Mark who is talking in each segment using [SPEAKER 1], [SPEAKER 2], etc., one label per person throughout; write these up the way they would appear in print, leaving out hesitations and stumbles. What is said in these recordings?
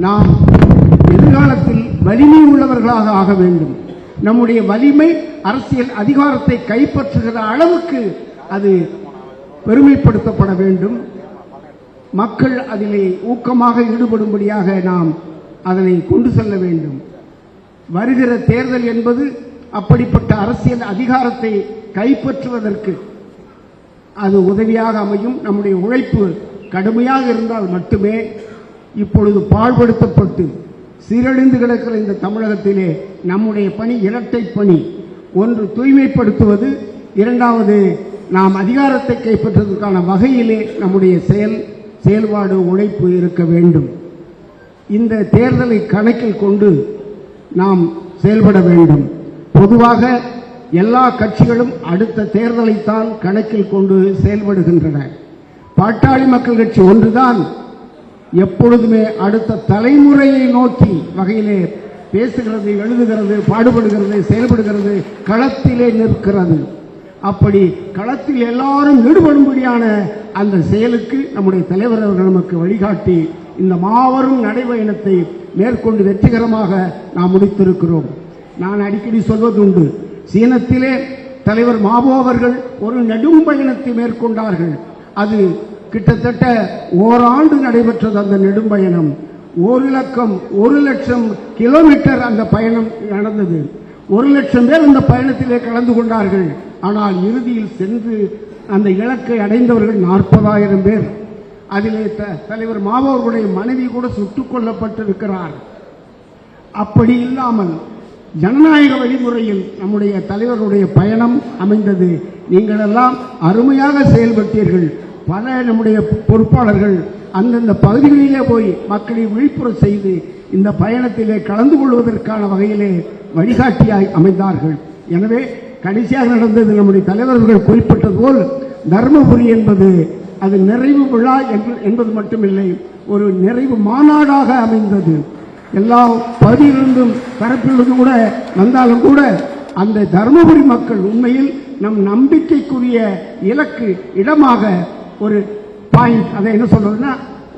[SPEAKER 1] நாம் எதிர்காலத்தில் வலிமை உள்ளவர்களாக ஆக வேண்டும். நம்முடைய வலிமை அரசியல் அதிகாரத்தை கைப்பற்றுகிற அளவுக்கு அது பெருமைப்படுத்தப்பட வேண்டும். மக்கள் அதிலே ஊக்கமாக ஈடுபடும்படியாக நாம் அதனை கொண்டு செல்ல வேண்டும். வருகிற தேர்தல் என்பது அப்படிப்பட்ட அரசியல் அதிகாரத்தை கைப்பற்றுவதற்கு அது உதவியாக அமையும். நம்முடைய உழைப்பு கடுமையாக இருந்தால் மட்டுமே இப்பொழுது பாழ்படுத்தப்பட்டு சீரழிந்து கிடக்கிற இந்த தமிழகத்திலே நம்முடைய பணி இரட்டை பணி. ஒன்று தூய்மைப்படுத்துவது, இரண்டாவது நாம் அதிகாரத்தை கைப்பற்றுவதற்கான வகையிலே நம்முடைய செயல்பாடு உழைப்பு இருக்க வேண்டும். இந்த தேர்தலை கணக்கில் கொண்டு நாம் செயல்பட வேண்டும். பொதுவாக எல்லா கட்சிகளும் அடுத்த தேர்தலைத்தான் கணக்கில் கொண்டு செயல்படுகின்றன. பாட்டாளி மக்கள் கட்சி ஒன்றுதான் எப்பொழுதுமே அடுத்த தலைமுறையை நோக்கி வகையிலே பேசுகிறது, எழுதுகிறது, பாடுபடுகிறது, செயல்படுகிறது, களத்திலே நிற்கிறது. அப்படி களத்தில் எல்லாரும் ஈடுபடும்படியான அந்த செயலுக்கு நம்முடைய தலைவர் அவர்கள் நமக்கு வழிகாட்டி இந்த மாபெரும் நடைபயணத்தை மேற்கொண்டு வெற்றிகரமாக நாம் முடித்திருக்கிறோம். நான் அடிக்கடி சொல்வதுண்டு, சீனத்திலே தலைவர் மாபோ அவர்கள் ஒரு நெடும் பயணத்தை மேற்கொண்டார்கள். அது கிட்டத்தட்ட ஓராண்டு நடைபெற்றது. அந்த நெடும் பயணம் 1,00,000 கிலோமீட்டர் அந்த பயணம் நடந்தது. 1,00,000 பேர் அந்த பயணத்திலே கலந்து கொண்டார்கள். ஆனால் இறுதியில் சென்று அந்த இலக்கை அடைந்தவர்கள் 40,000 பேர். அதிலே தலைவர் மாபோ அவர்களுடைய மனைவி கூட சுட்டுக் கொல்லப்பட்டிருக்கிறார். அப்படி இல்லாமல் ஜனநாயக வழிமுறையில் நம்முடைய தலைவருடைய பயணம் அமைந்தது. நீங்கள் எல்லாம் அருமையாக செயல்பட்டீர்கள். பல நம்முடைய பொறுப்பாளர்கள் அந்தந்த பகுதிகளிலே போய் மக்களை விழிப்புற செய்து இந்த பயணத்திலே கலந்து கொள்வதற்கான வகையிலே வழிகாட்டியாய் அமைந்தார்கள். எனவே கடைசியாக நடந்தது நம்முடைய தலைவர்கள் குறிப்பிட்டது போல் தர்மபுரி என்பது அது நிறைவு விழா என்பது மட்டுமில்லை, ஒரு நிறைவு மாநாடாக அமைந்தது. எல்லா பகுதியிலிருந்தும் தரப்பிலிருந்து கூட வந்தாலும் கூட அந்த தர்மபுரி மக்கள் உண்மையில் நம் நம்பிக்கைக்குரிய இலக்கு இடமாக ஒரு பாயிண்ட், அதை என்ன சொல்றதுன்னா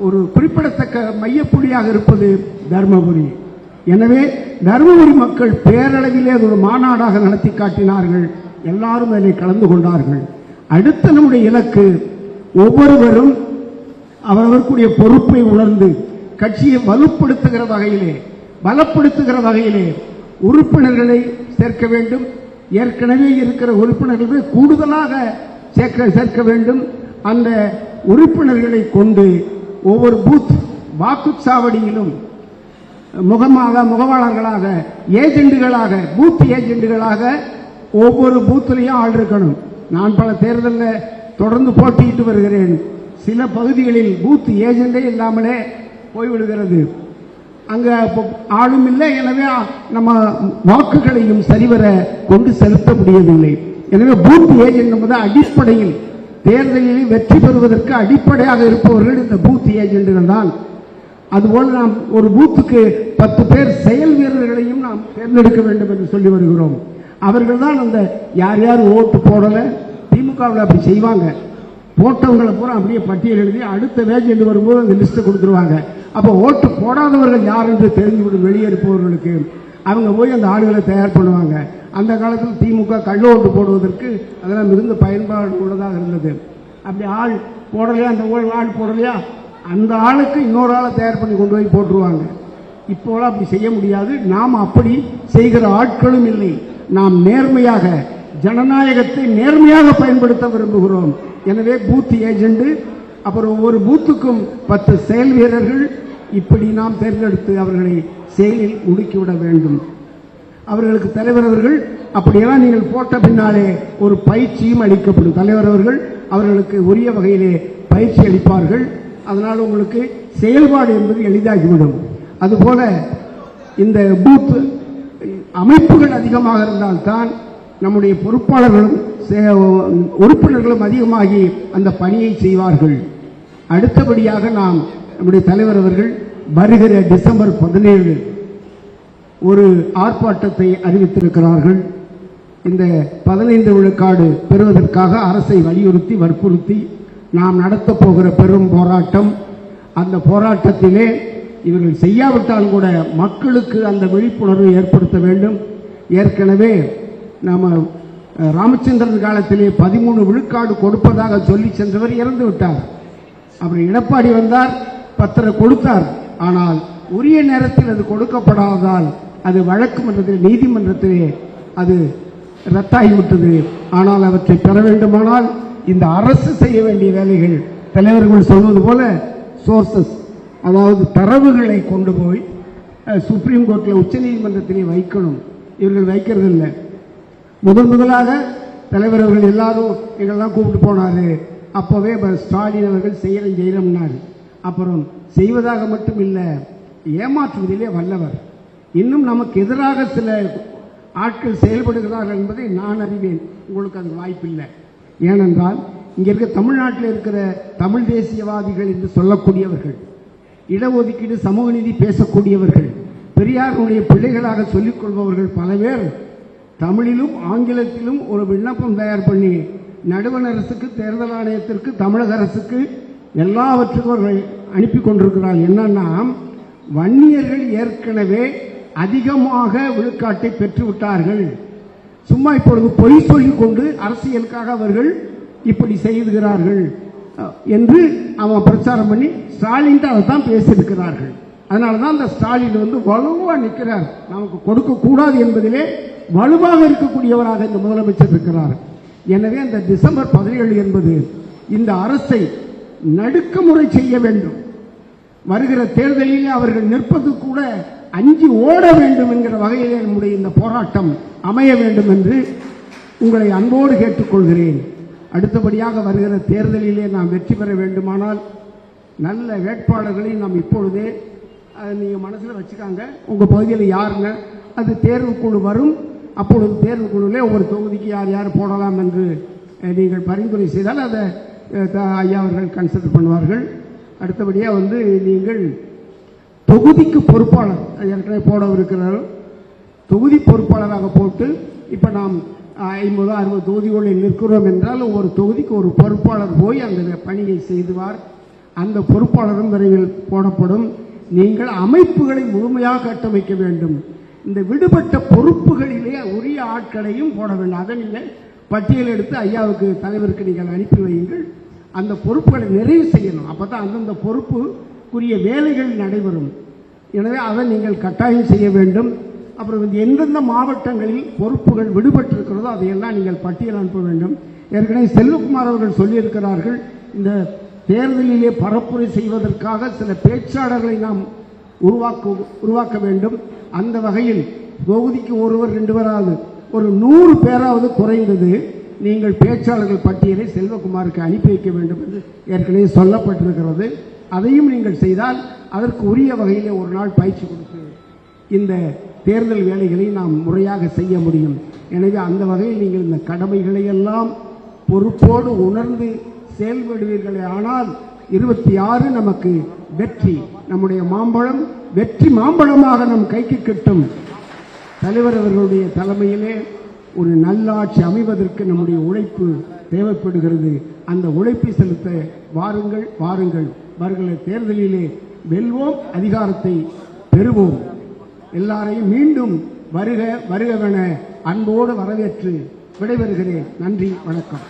[SPEAKER 1] ஒரு குறிப்பிடத்தக்க மையப்புள்ளியாக இருப்பது தர்மபுரி. எனவே தர்மபுரி மக்கள் பேரளவிலே அது ஒரு மாநாடாக நடத்தி காட்டினார்கள். எல்லாரும் அதில் கலந்து கொண்டார்கள். அடுத்த நம்முடைய இலக்கு ஒவ்வொருவரும் அவர்களுடைய பொறுப்பை உணர்ந்து கட்சியை பலப்படுத்துகிற வகையிலே உறுப்பினர்களை சேர்க்க வேண்டும். ஏற்கனவே இருக்கிற உறுப்பினர்களை கூடுதலாக சேர்க்க வேண்டும். அந்த உறுப்பினர்களை கொண்டு ஒவ்வொரு பூத் வாக்குச்சாவடியிலும் முகவாளர்களாக ஏஜெண்டுகளாக பூத் ஏஜெண்டுகளாக ஒவ்வொரு பூத்திலையும் ஆள் இருக்கணும். நான் பல தேர்தலில் தொடர்ந்து போட்டியிட்டு வருகிறேன். சில பகுதிகளில் பூத் ஏஜெண்டே இல்லாமலே போய்விடுகிறது. அங்க ஆளும் இல்லை. எனவே நம்ம வாக்குகளையும் சரிவர கொண்டு செலுத்த முடியவில்லை. எனவே பூத் ஏஜெண்ட் என்பது அடிப்படையில் தேர்தலில் வெற்றி பெறுவதற்கு அடிப்படையாக இருப்பவர்கள் இந்த பூத் ஏஜெண்டுகள் தான். அதுபோல் நாம் ஒரு பூத்துக்கு 10 பேர் செயல் வீரர்களையும் நாம் தேர்ந்தெடுக்க வேண்டும் என்று சொல்லி வருகிறோம். அவர்கள் தான் அந்த யார் யார் ஓட்டு போடல, திமுகவில் அப்படி செய்வாங்க, போட்டவங்களை பூரா அப்படியே பட்டியல் எழுதி அடுத்த ஏஜெண்ட் வரும்போது அந்த லிஸ்ட்டை கொடுத்துருவாங்க. அப்போ ஓட்டு போடாதவர்கள் யார் என்று தெரிந்துவிடும் வெளியேறுப்பவர்களுக்கு. அவங்க போய் அந்த ஆளுகளை தயார் பண்ணுவாங்க. அந்த காலத்தில் திமுக கள்ள ஓட்டு போடுவதற்கு அதெல்லாம் மிகுந்த பயன்பாடு உள்ளதாக இருந்தது. அப்படி ஆள் போடலையா, அந்த ஆள் போடலையா, அந்த ஆளுக்கு இன்னொரு ஆளை தயார் பண்ணி கொண்டு போய் போட்டுருவாங்க. இப்போலாம் அப்படி செய்ய முடியாது. நாம் அப்படி செய்கிற ஆட்களும் இல்லை. நாம் நேர்மையாக ஜனநாயகத்தை நேர்மையாக பயன்படுத்த விரும்புகிறோம். எனவே பூத் ஏஜெண்ட், அப்புறம் ஒவ்வொரு பூத்துக்கும் 10 செயல் வீரர்கள், இப்படி நாம் தேர்ந்தெடுத்து அவர்களை செயலில் முடுக்கிவிட வேண்டும். அவர்களுக்கு தலைவர் அவர்கள் அப்படியெல்லாம் நீங்கள் போட்ட பின்னாலே ஒரு பயிற்சியும் அளிக்கப்படும். தலைவர் அவர்கள் அவர்களுக்கு உரிய வகையிலே பயிற்சி அளிப்பார்கள். அதனால் உங்களுக்கு செயல்பாடு என்பது எளிதாகிவிடும். அதுபோல இந்த பூத் அமைப்புகள் அதிகமாக இருந்தால்தான் நம்முடைய பொறுப்பாளர்களும் உறுப்பினர்களும் அதிகமாகி அந்த பணியை செய்வார்கள். அடுத்தபடியாக நாம் நம்முடைய தலைவர் அவர்கள் வருகிற டிசம்பர் 17 ஒரு ஆர்ப்பாட்டத்தை அறிவித்திருக்கிறார்கள். இந்த 15 விழுக்காடு பெறுவதற்காக அரசை வற்புறுத்தி நாம் நடத்தப் போகிற பெரும் போராட்டம். அந்த போராட்டத்திலே இவர்கள் செய்யாவிட்டாலும் கூட மக்களுக்கு அந்த விழிப்புணர்வை ஏற்படுத்த வேண்டும். ஏற்கனவே நாம ராமச்சந்திரன் காலத்திலே 13 விழுக்காடு கொடுப்பதாக சொல்லி சென்றவர் இறந்து விட்டார். அப்புறம் எடப்பாடி வந்தார், பத்திரம் கொடுத்தார். ஆனால் உரிய நேரத்தில் அது கொடுக்கப்படாததால் அது வழக்கு மன்றத்தில் நீதிமன்றத்திலே அது ரத்தாகிவிட்டது. ஆனால் அவற்றை பெற வேண்டுமானால் இந்த அரசு செய்ய வேண்டிய வேலைகள், தலைவர்கள் சொல்வது போல சோர்சஸ், அதாவது தரவுகளை கொண்டு போய் சுப்ரீம் கோர்ட்டில் உச்ச நீதிமன்றத்திலே வைக்கணும். இவர்கள் வைக்கிறதில்லை. முதலாக தலைவர் அவர்கள் எல்லாரும் எங்கெல்லாம் கூப்பிட்டு போனாரு. அப்பவே ஸ்டாலின் அவர்கள் செய்யறோம்னாரு. அப்புறம் செய்வதாக மட்டும் இல்லை, ஏமாற்றுவதிலே வல்லவர். இன்னும் நமக்கு எதிராக சில ஆட்கள் செயல்படுகிறார்கள் என்பதை நான் அறிவேன். உங்களுக்கு அது வாய்ப்பில்லை. ஏனென்றால் இங்க இருக்க தமிழ்நாட்டில் இருக்கிற தமிழ் தேசியவாதிகள் என்று சொல்லக்கூடியவர்கள், இடஒதுக்கீடு சமூக நீதி பேசக்கூடியவர்கள், பெரியாருடைய பிள்ளைகளாக சொல்லிக் கொள்பவர்கள் பல பேர் தமிழிலும் ஆங்கிலத்திலும் ஒரு விண்ணப்பம் தயார் பண்ணி நடுவண் அரசுக்கு, தேர்தல் ஆணையத்திற்கு, தமிழக அரசுக்கு எல்லாவற்றுக்கும் அவர்கள் அனுப்பி கொண்டிருக்கிறார்கள். என்னன்னா, வன்னியர்கள் ஏற்கனவே அதிகமாக விழுக்காட்டை பெற்றுவிட்டார்கள். சும்மா இப்பொழுது பொய் சொல்லிக் கொண்டு அரசியலுக்காக அவர்கள் இப்படி செய்கிறார்கள் என்று அவன் பிரச்சாரம் பண்ணி ஸ்டாலின் அதை தான் பேசியிருக்கிறார்கள். அதனாலதான் அந்த ஸ்டாலின் வலுவா நிற்கிறார். நமக்கு கொடுக்க கூடாது என்பதிலே வலுவாக இருக்கக்கூடியவராக இந்த முதலமைச்சர் இருக்கிறார். எனவே அந்த டிசம்பர் 17 என்பது இந்த அரசை நடுக்குமுறை செய்ய வேண்டும். வருகிற தேர்தலில் அவர்கள் நிற்பது கூட அஞ்சி ஓட வேண்டும் என்கிற வகையிலே நம்முடைய இந்த போராட்டம் அமைய வேண்டும் என்று உங்களை அன்போடு கேட்டுக்கொள்கிறேன். அடுத்தபடியாக வருகிற தேர்தலிலே நாம் வெற்றி பெற வேண்டுமானால் நல்ல வேட்பாளர்களை நாம் இப்பொழுதே நீங்க மனசுல வச்சுக்காங்க. உங்க பகுதியில் யாருங்க, அது தேர்வுக்குழு வரும். அப்பொழுது தேர்வுக்குழுவிலே ஒவ்வொரு தொகுதிக்கு யார் யார் போடலாம் என்று நீங்கள் பரிந்துரை செய்தால் அதை ஐயா அவர்கள் கன்சிடர் பண்ணுவார்கள். அடுத்தபடியாக நீங்கள் தொகுதிக்கு பொறுப்பாளர் ஏற்கனவே போடவிருக்கிறார். தொகுதி பொறுப்பாளராக போட்டு இப்போ நாம் 50-60 தொகுதிகளில் நிற்கிறோம் என்றால் ஒவ்வொரு தொகுதிக்கு ஒரு பொறுப்பாளர் போய் அந்த பணியை செய்துவார். அந்த பொறுப்பாளரும் விரைவில் போடப்படும். நீங்கள் அமைப்புகளை முழுமையாக கட்டமைக்க வேண்டும். இந்த விடுபட்ட பொறுப்புகளிலே உரிய ஆட்களையும் போட வேண்டும். அதை நீங்கள் பட்டியல் எடுத்து ஐயாவுக்கு, தலைவருக்கு நீங்கள் அனுப்பி வையுங்கள். அந்த பொறுப்புகளை நிறைவு செய்யணும். அப்பதான் அந்தந்த பொறுப்புக்குரிய வேலைகள் நடைபெறும். எனவே அதை நீங்கள் கட்டாயம் செய்ய வேண்டும். அப்புறம் எந்தெந்த மாவட்டங்களில் பொறுப்புகள் விடுபட்டிருக்கிறதோ அதையெல்லாம் நீங்கள் பட்டியல் அனுப்ப வேண்டும். ஏற்கனவே செல்வகுமார் அவர்கள் சொல்லியிருக்கிறார்கள், இந்த தேர்தலிலே பரப்புரை செய்வதற்காக சில பேச்சாளர்களை நாம் உருவாக்க வேண்டும். அந்த வகையில் தொகுதிக்கு ஒருவர் 2 பேராவது, ஒரு 100 பேராவது குறைந்தது நீங்கள் பேச்சாளர்கள் பட்டியலை செல்வகுமாருக்கு அனுப்பி வைக்க வேண்டும் என்று ஏற்கனவே சொல்லப்பட்டிருக்கிறது. அதையும் நீங்கள் செய்தால் அதற்கு உரிய வகையிலே ஒரு நாள் பயிற்சி கொடுத்து இந்த தேர்தல் வேலைகளை நாம் முறையாக செய்ய முடியும். எனவே அந்த வகையில் நீங்கள் இந்த கடமைகளை எல்லாம் பொறுப்போடு உணர்ந்து செயல்படுவீர்களே ஆனால் 26 நமக்கு வெற்றி, நம்முடைய மாம்பழம் வெற்றி மாம்பழமாக நம் கைக்கு கிட்டும். தலைவர் அவர்களுடைய தலைமையிலே ஒரு நல்லாட்சி அமைவதற்கு நம்முடைய உழைப்பு தேவைப்படுகிறது. அந்த உழைப்பை செலுத்த வாருங்கள் வாருங்கள். வருகிற தேர்தலிலே வெல்வோம், அதிகாரத்தை பெறுவோம். எல்லாரையும் மீண்டும் வருக வருகவென அன்போடு வரவேற்று விடைபெறுகிறேன். நன்றி, வணக்கம்.